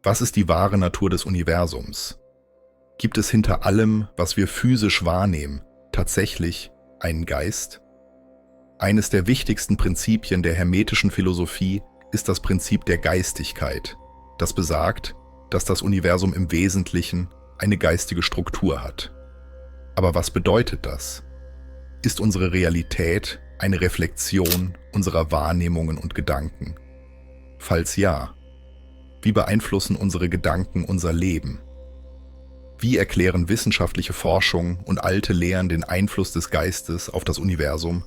Was ist die wahre Natur des Universums? Gibt es hinter allem, was wir physisch wahrnehmen, tatsächlich einen Geist? Eines der wichtigsten Prinzipien der hermetischen Philosophie ist das Prinzip der Geistigkeit, das besagt, dass das Universum im Wesentlichen eine geistige Struktur hat. Aber was bedeutet das? Ist unsere Realität eine Reflexion unserer Wahrnehmungen und Gedanken? Falls ja, wie beeinflussen unsere Gedanken unser Leben? Wie erklären wissenschaftliche Forschung und alte Lehren den Einfluss des Geistes auf das Universum?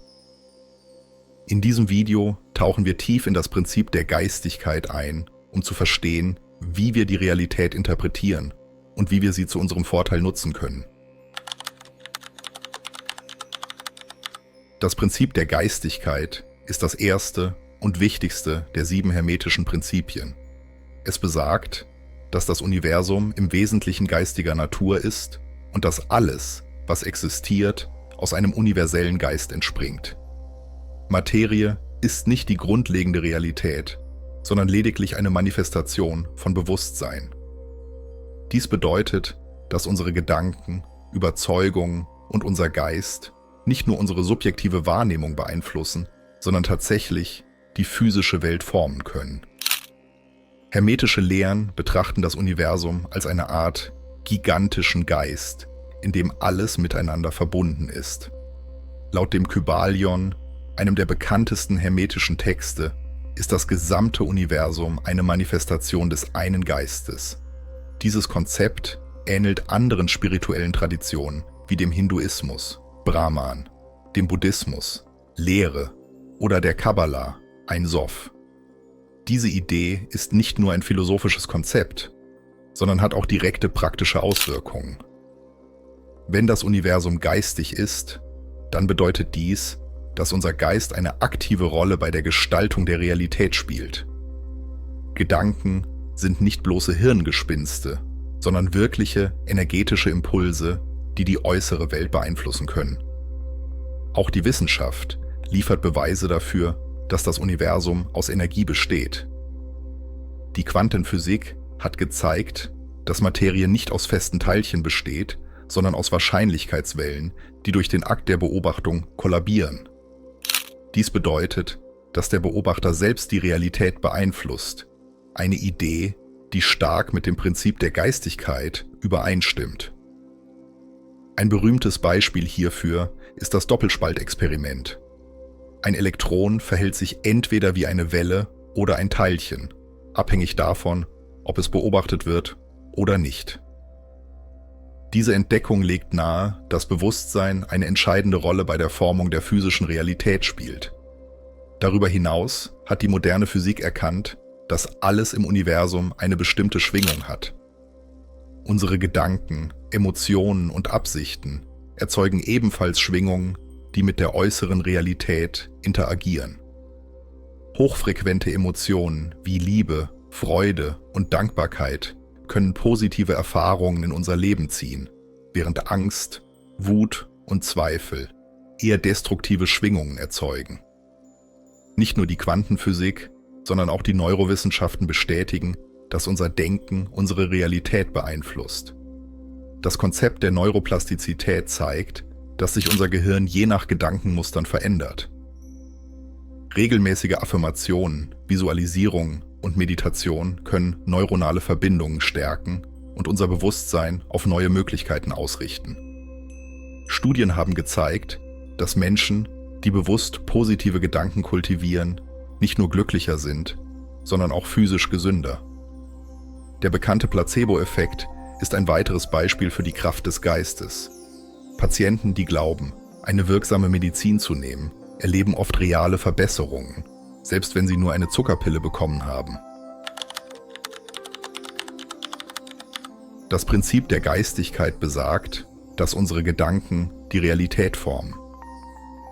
In diesem Video tauchen wir tief in das Prinzip der Geistigkeit ein, um zu verstehen, wie wir die Realität interpretieren und wie wir sie zu unserem Vorteil nutzen können. Das Prinzip der Geistigkeit ist das erste und wichtigste der 7 hermetischen Prinzipien. Es besagt, dass das Universum im Wesentlichen geistiger Natur ist und dass alles, was existiert, aus einem universellen Geist entspringt. Materie ist nicht die grundlegende Realität, sondern lediglich eine Manifestation von Bewusstsein. Dies bedeutet, dass unsere Gedanken, Überzeugungen und unser Geist nicht nur unsere subjektive Wahrnehmung beeinflussen, sondern tatsächlich die physische Welt formen können. Hermetische Lehren betrachten das Universum als eine Art gigantischen Geist, in dem alles miteinander verbunden ist. Laut dem Kybalion, einem der bekanntesten hermetischen Texte, ist das gesamte Universum eine Manifestation des einen Geistes. Dieses Konzept ähnelt anderen spirituellen Traditionen wie dem Hinduismus, Brahman, dem Buddhismus, Lehre oder der Kabbala, ein Sof. Diese Idee ist nicht nur ein philosophisches Konzept, sondern hat auch direkte praktische Auswirkungen. Wenn das Universum geistig ist, dann bedeutet dies, dass unser Geist eine aktive Rolle bei der Gestaltung der Realität spielt. Gedanken sind nicht bloße Hirngespinste, sondern wirkliche energetische Impulse, die die äußere Welt beeinflussen können. Auch die Wissenschaft liefert Beweise dafür, dass das Universum aus Energie besteht. Die Quantenphysik hat gezeigt, dass Materie nicht aus festen Teilchen besteht, sondern aus Wahrscheinlichkeitswellen, die durch den Akt der Beobachtung kollabieren. Dies bedeutet, dass der Beobachter selbst die Realität beeinflusst, eine Idee, die stark mit dem Prinzip der Geistigkeit übereinstimmt. Ein berühmtes Beispiel hierfür ist das Doppelspaltexperiment. Ein Elektron verhält sich entweder wie eine Welle oder ein Teilchen, abhängig davon, ob es beobachtet wird oder nicht. Diese Entdeckung legt nahe, dass Bewusstsein eine entscheidende Rolle bei der Formung der physischen Realität spielt. Darüber hinaus hat die moderne Physik erkannt, dass alles im Universum eine bestimmte Schwingung hat. Unsere Gedanken, Emotionen und Absichten erzeugen ebenfalls Schwingungen, die mit der äußeren Realität interagieren. Hochfrequente Emotionen wie Liebe, Freude und Dankbarkeit können positive Erfahrungen in unser Leben ziehen, während Angst, Wut und Zweifel eher destruktive Schwingungen erzeugen. Nicht nur die Quantenphysik, sondern auch die Neurowissenschaften bestätigen, dass unser Denken unsere Realität beeinflusst. Das Konzept der Neuroplastizität zeigt, dass sich unser Gehirn je nach Gedankenmustern verändert. Regelmäßige Affirmationen, Visualisierung und Meditation können neuronale Verbindungen stärken und unser Bewusstsein auf neue Möglichkeiten ausrichten. Studien haben gezeigt, dass Menschen, die bewusst positive Gedanken kultivieren, nicht nur glücklicher sind, sondern auch physisch gesünder. Der bekannte Placebo-Effekt ist ein weiteres Beispiel für die Kraft des Geistes. Patienten, die glauben, eine wirksame Medizin zu nehmen, erleben oft reale Verbesserungen, selbst wenn sie nur eine Zuckerpille bekommen haben. Das Prinzip der Geistigkeit besagt, dass unsere Gedanken die Realität formen.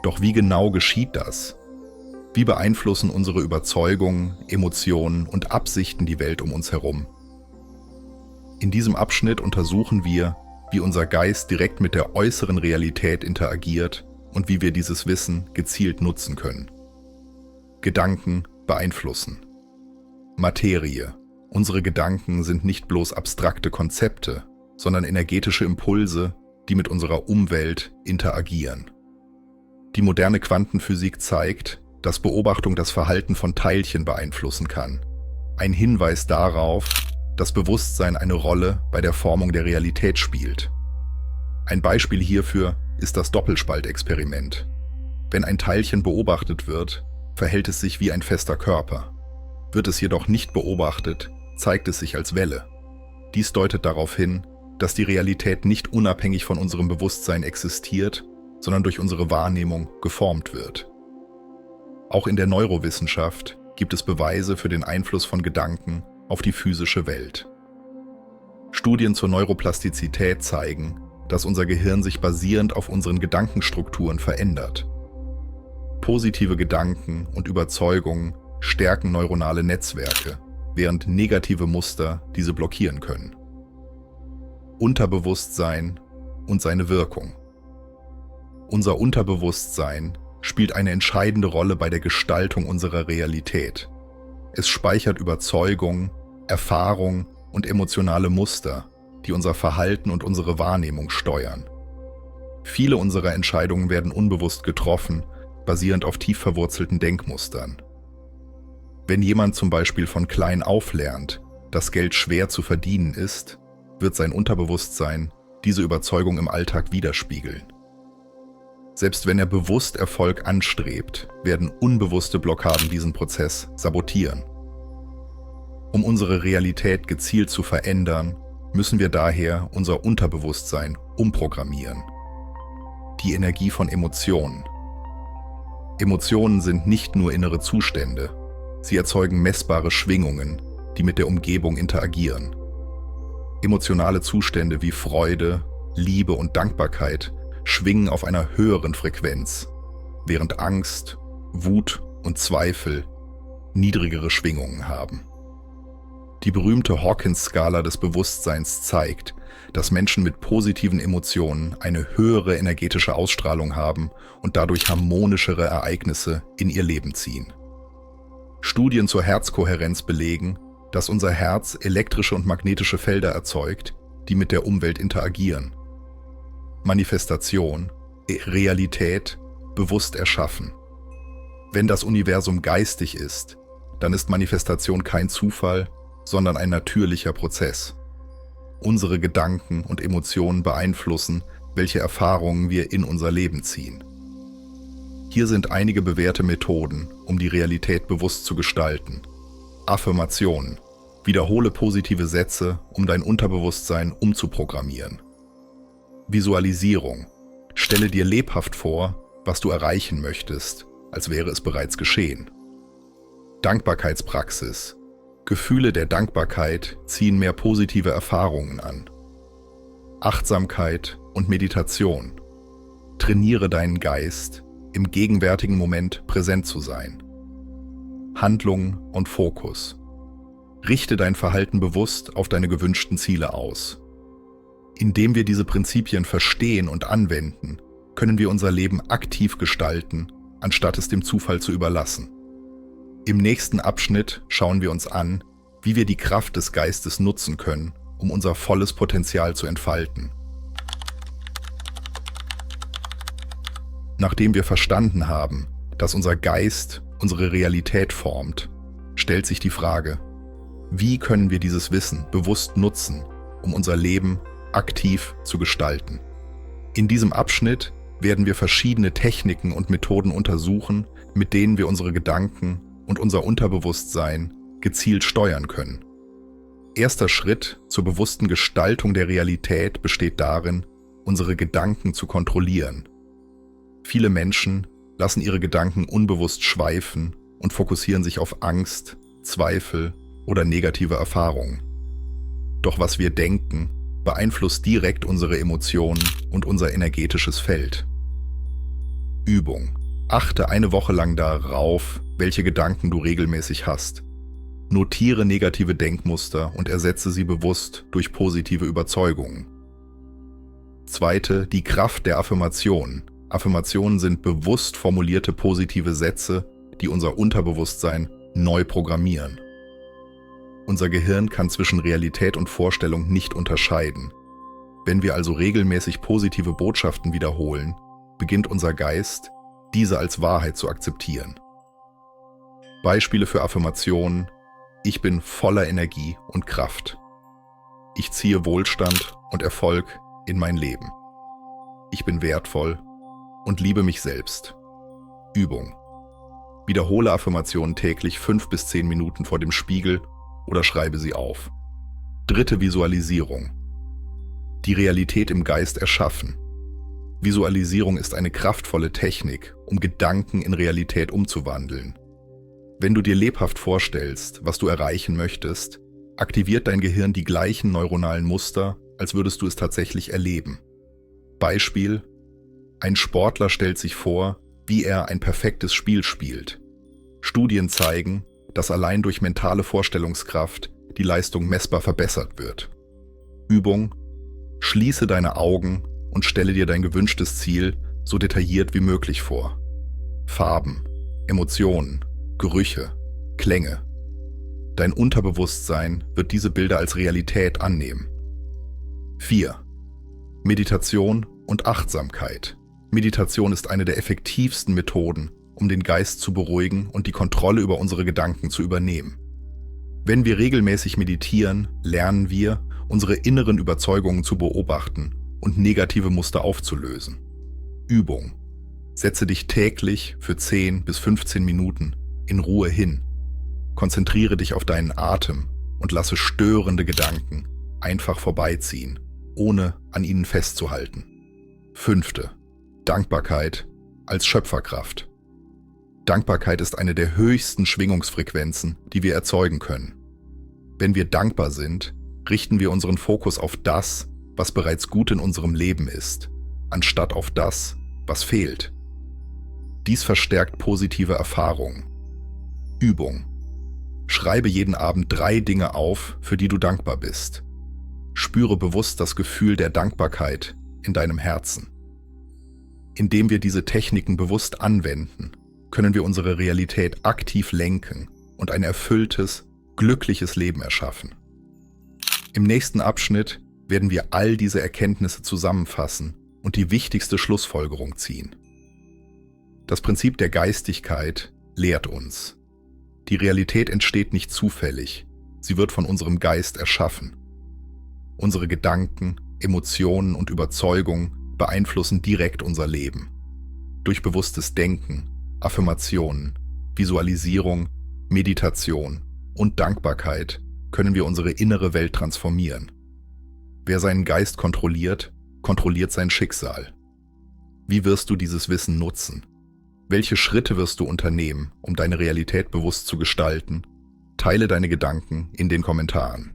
Doch wie genau geschieht das? Wie beeinflussen unsere Überzeugungen, Emotionen und Absichten die Welt um uns herum? In diesem Abschnitt untersuchen wir, wie unser Geist direkt mit der äußeren Realität interagiert und wie wir dieses Wissen gezielt nutzen können. Gedanken beeinflussen. Materie, Unsere Gedanken sind nicht bloß abstrakte Konzepte, sondern energetische Impulse, die mit unserer Umwelt interagieren. Die moderne Quantenphysik zeigt, dass Beobachtung das Verhalten von Teilchen beeinflussen kann. Ein Hinweis darauf, dass Bewusstsein eine Rolle bei der Formung der Realität spielt. Ein Beispiel hierfür ist das Doppelspaltexperiment. Wenn ein Teilchen beobachtet wird, verhält es sich wie ein fester Körper. Wird es jedoch nicht beobachtet, zeigt es sich als Welle. Dies deutet darauf hin, dass die Realität nicht unabhängig von unserem Bewusstsein existiert, sondern durch unsere Wahrnehmung geformt wird. Auch in der Neurowissenschaft gibt es Beweise für den Einfluss von Gedanken auf die physische Welt. Studien zur Neuroplastizität zeigen, dass unser Gehirn sich basierend auf unseren Gedankenstrukturen verändert. Positive Gedanken und Überzeugungen stärken neuronale Netzwerke, während negative Muster diese blockieren können. Unterbewusstsein und seine Wirkung. Unser Unterbewusstsein spielt eine entscheidende Rolle bei der Gestaltung unserer Realität. Es speichert Überzeugungen, Erfahrungen und emotionale Muster, die unser Verhalten und unsere Wahrnehmung steuern. Viele unserer Entscheidungen werden unbewusst getroffen, basierend auf tief verwurzelten Denkmustern. Wenn jemand zum Beispiel von klein auf lernt, dass Geld schwer zu verdienen ist, wird sein Unterbewusstsein diese Überzeugung im Alltag widerspiegeln. Selbst wenn er bewusst Erfolg anstrebt, werden unbewusste Blockaden diesen Prozess sabotieren. Um unsere Realität gezielt zu verändern, müssen wir daher unser Unterbewusstsein umprogrammieren. Die Energie von Emotionen. Emotionen sind nicht nur innere Zustände, sie erzeugen messbare Schwingungen, die mit der Umgebung interagieren. Emotionale Zustände wie Freude, Liebe und Dankbarkeit schwingen auf einer höheren Frequenz, während Angst, Wut und Zweifel niedrigere Schwingungen haben. Die berühmte Hawkins-Skala des Bewusstseins zeigt, dass Menschen mit positiven Emotionen eine höhere energetische Ausstrahlung haben und dadurch harmonischere Ereignisse in ihr Leben ziehen. Studien zur Herzkohärenz belegen, dass unser Herz elektrische und magnetische Felder erzeugt, die mit der Umwelt interagieren. Manifestation, Realität, bewusst erschaffen. Wenn das Universum geistig ist, dann ist Manifestation kein Zufall, sondern ein natürlicher Prozess. Unsere Gedanken und Emotionen beeinflussen, welche Erfahrungen wir in unser Leben ziehen. Hier sind einige bewährte Methoden, um die Realität bewusst zu gestalten. Affirmationen. Wiederhole positive Sätze, um dein Unterbewusstsein umzuprogrammieren. Visualisierung. Stelle dir lebhaft vor, was du erreichen möchtest, als wäre es bereits geschehen. Dankbarkeitspraxis. Gefühle der Dankbarkeit ziehen mehr positive Erfahrungen an. Achtsamkeit und Meditation. Trainiere deinen Geist, im gegenwärtigen Moment präsent zu sein. Handlung und Fokus. Richte dein Verhalten bewusst auf deine gewünschten Ziele aus. Indem wir diese Prinzipien verstehen und anwenden, können wir unser Leben aktiv gestalten, anstatt es dem Zufall zu überlassen. Im nächsten Abschnitt schauen wir uns an, wie wir die Kraft des Geistes nutzen können, um unser volles Potenzial zu entfalten. Nachdem wir verstanden haben, dass unser Geist unsere Realität formt, stellt sich die Frage: Wie können wir dieses Wissen bewusst nutzen, um unser Leben aktiv zu gestalten? In diesem Abschnitt werden wir verschiedene Techniken und Methoden untersuchen, mit denen wir unsere Gedanken und unser Unterbewusstsein gezielt steuern können. Erster Schritt zur bewussten Gestaltung der Realität besteht darin, unsere Gedanken zu kontrollieren. Viele Menschen lassen ihre Gedanken unbewusst schweifen und fokussieren sich auf Angst, Zweifel oder negative Erfahrungen. Doch was wir denken, beeinflusst direkt unsere Emotionen und unser energetisches Feld. Übung. Achte eine Woche lang darauf, welche Gedanken du regelmäßig hast. Notiere negative Denkmuster und ersetze sie bewusst durch positive Überzeugungen. Zweite, die Kraft der Affirmation. Affirmationen sind bewusst formulierte positive Sätze, die unser Unterbewusstsein neu programmieren. Unser Gehirn kann zwischen Realität und Vorstellung nicht unterscheiden. Wenn wir also regelmäßig positive Botschaften wiederholen, beginnt unser Geist, diese als Wahrheit zu akzeptieren. Beispiele für Affirmationen: Ich bin voller Energie und Kraft. Ich ziehe Wohlstand und Erfolg in mein Leben. Ich bin wertvoll und liebe mich selbst. Übung: Wiederhole Affirmationen täglich 5 bis 10 Minuten vor dem Spiegel oder schreibe sie auf. Dritte Visualisierung: Die Realität im Geist erschaffen. Visualisierung ist eine kraftvolle Technik, um Gedanken in Realität umzuwandeln. Wenn du dir lebhaft vorstellst, was du erreichen möchtest, aktiviert dein Gehirn die gleichen neuronalen Muster, als würdest du es tatsächlich erleben. Beispiel: Ein Sportler stellt sich vor, wie er ein perfektes Spiel spielt. Studien zeigen, dass allein durch mentale Vorstellungskraft die Leistung messbar verbessert wird. Übung: Schließe deine Augen und stelle dir dein gewünschtes Ziel so detailliert wie möglich vor. Farben, Emotionen, Gerüche, Klänge. Dein Unterbewusstsein wird diese Bilder als Realität annehmen. 4. Meditation und Achtsamkeit. Meditation ist eine der effektivsten Methoden, um den Geist zu beruhigen und die Kontrolle über unsere Gedanken zu übernehmen. Wenn wir regelmäßig meditieren, lernen wir, unsere inneren Überzeugungen zu beobachten und negative Muster aufzulösen. Übung: Setze dich täglich für 10 bis 15 Minuten in Ruhe hin. Konzentriere dich auf deinen Atem und lasse störende Gedanken einfach vorbeiziehen, ohne an ihnen festzuhalten. 5. Dankbarkeit als Schöpferkraft. Dankbarkeit ist eine der höchsten Schwingungsfrequenzen, die wir erzeugen können. Wenn wir dankbar sind, richten wir unseren Fokus auf das, was bereits gut in unserem Leben ist, anstatt auf das, was fehlt. Dies verstärkt positive Erfahrungen. Übung: Schreibe jeden Abend 3 Dinge auf, für die du dankbar bist. Spüre bewusst das Gefühl der Dankbarkeit in deinem Herzen. Indem wir diese Techniken bewusst anwenden, können wir unsere Realität aktiv lenken und ein erfülltes, glückliches Leben erschaffen. Im nächsten Abschnitt werden wir all diese Erkenntnisse zusammenfassen und die wichtigste Schlussfolgerung ziehen. Das Prinzip der Geistigkeit lehrt uns: Die Realität entsteht nicht zufällig, sie wird von unserem Geist erschaffen. Unsere Gedanken, Emotionen und Überzeugungen beeinflussen direkt unser Leben. Durch bewusstes Denken, Affirmationen, Visualisierung, Meditation und Dankbarkeit können wir unsere innere Welt transformieren. Wer seinen Geist kontrolliert, kontrolliert sein Schicksal. Wie wirst du dieses Wissen nutzen? Welche Schritte wirst du unternehmen, um deine Realität bewusst zu gestalten? Teile deine Gedanken in den Kommentaren.